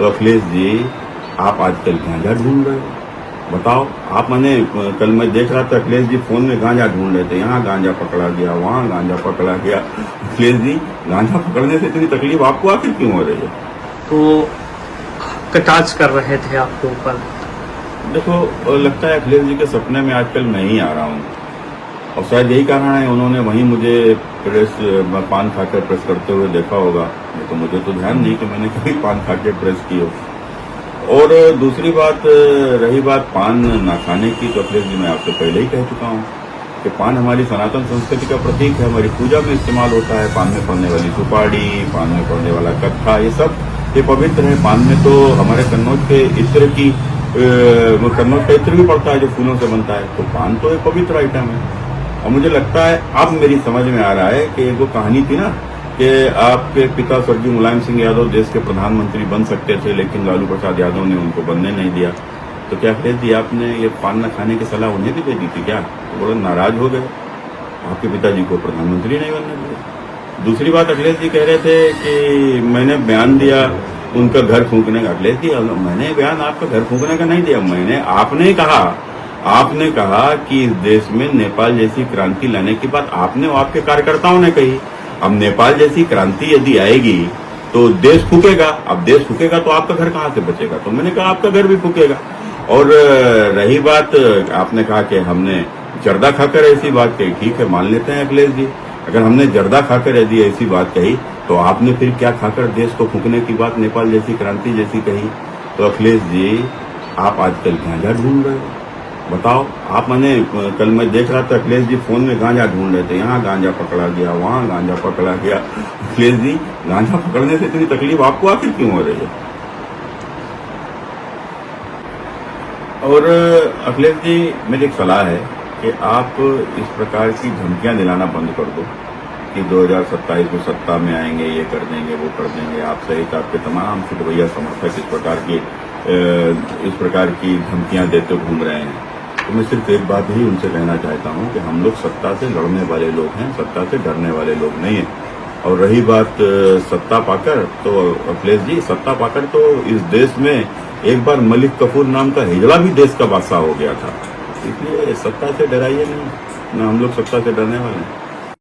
तो अखिलेश जी आप आजकल गांजा ढूंढ रहे हो, बताओ आप। मैंने कल मैं देख रहा था अखिलेश जी फोन में गांजा ढूंढ रहे थे, यहाँ गांजा पकड़ा गया, वहाँ गांजा पकड़ा गया। अखिलेश जी गांजा पकड़ने से इतनी तकलीफ आपको आखिर क्यों हो रही है? तो कटाक्ष कर रहे थे आपके ऊपर। देखो लगता है अखिलेश जी के सपने में आजकल मैं ही आ रहा हूँ, और शायद यही कारण है उन्होंने वहीं मुझे प्रेस पान खाकर प्रेस करते हुए देखा होगा। तो मुझे तो ध्यान नहीं कि मैंने कभी पान खाकर प्रेस की हो। और दूसरी बात रही बात पान ना खाने की, तो अखिलेश जी मैं आपसे पहले ही कह चुका हूँ कि पान हमारी सनातन संस्कृति का प्रतीक है, हमारी पूजा में इस्तेमाल होता है। पान में पड़ने वाली सुपारी, पान में पड़ने वाला कत्था, ये सब ये पवित्र है। पान में तो हमारे कन्नौज के इत्र की कन्नौज का इत्र भी पड़ता है जो फूलों से बनता है, तो पान तो एक पवित्र आइटम है। और मुझे लगता है अब मेरी समझ में आ रहा है कि वो कहानी थी ना कि आपके पिता स्वर्गीय मुलायम सिंह यादव देश के प्रधानमंत्री बन सकते थे, लेकिन लालू प्रसाद यादव ने उनको बनने नहीं दिया। तो क्या अखिलेश जी आपने ये पान न खाने की सलाह उन्हें भी दे दी थी क्या? तो बड़े नाराज हो गए, आपके पिताजी को प्रधानमंत्री नहीं बनने दिया। दूसरी बात अखिलेश जी कह रहे थे कि मैंने बयान दिया उनका घर फूंकने का। अखिलेश जी मैंने बयान आपका घर फूंकने का नहीं दिया, आपने कहा कि इस देश में नेपाल जैसी क्रांति लाने की बात आपने और आपके कार्यकर्ताओं ने कही। अब नेपाल जैसी क्रांति यदि आएगी तो देश फूकेगा, अब देश फूकेगा तो आपका घर कहाँ से बचेगा? तो मैंने कहा आपका घर भी फूकेगा। और रही बात आपने कहा कि हमने जर्दा खाकर ऐसी बात कही, ठीक है मान लेते हैं अखिलेश जी, अगर हमने जर्दा खाकर यदि ऐसी बात कही तो आपने फिर क्या खाकर देश को फूकने की बात नेपाल जैसी क्रांति जैसी कही? तो अखिलेश जी आप आजकल गांजा ढूंढ रहे हो, बताओ आप। मैंने कल मैं देख रहा था अखिलेश जी फोन में गांजा ढूंढ रहे थे, यहाँ गांजा पकड़ा गया, वहाँ गांजा पकड़ा गया। अखिलेश जी गांजा पकड़ने से इतनी तकलीफ आपको आखिर क्यों हो रही है? और अखिलेश जी मेरी एक सलाह है कि आप इस प्रकार की धमकियां दिलाना बंद कर दो कि 2027 में सत्ता में आएंगे, ये कर देंगे, वो कर देंगे। आप सहित आपके तमाम फिटवैया समर्थक इस प्रकार की धमकियां देते घूम रहे हैं। तो मैं सिर्फ एक बात ही उनसे कहना चाहता हूं कि हम लोग सत्ता से लड़ने वाले लोग हैं, सत्ता से डरने वाले लोग नहीं हैं। और रही बात सत्ता पाकर, तो अखिलेश जी सत्ता पाकर तो इस देश में एक बार मलिक कफूर नाम का हिजड़ा भी देश का बादशाह हो गया था। इसलिए सत्ता से डराइए नहीं, ना हम लोग सत्ता से डरने वाले हैं।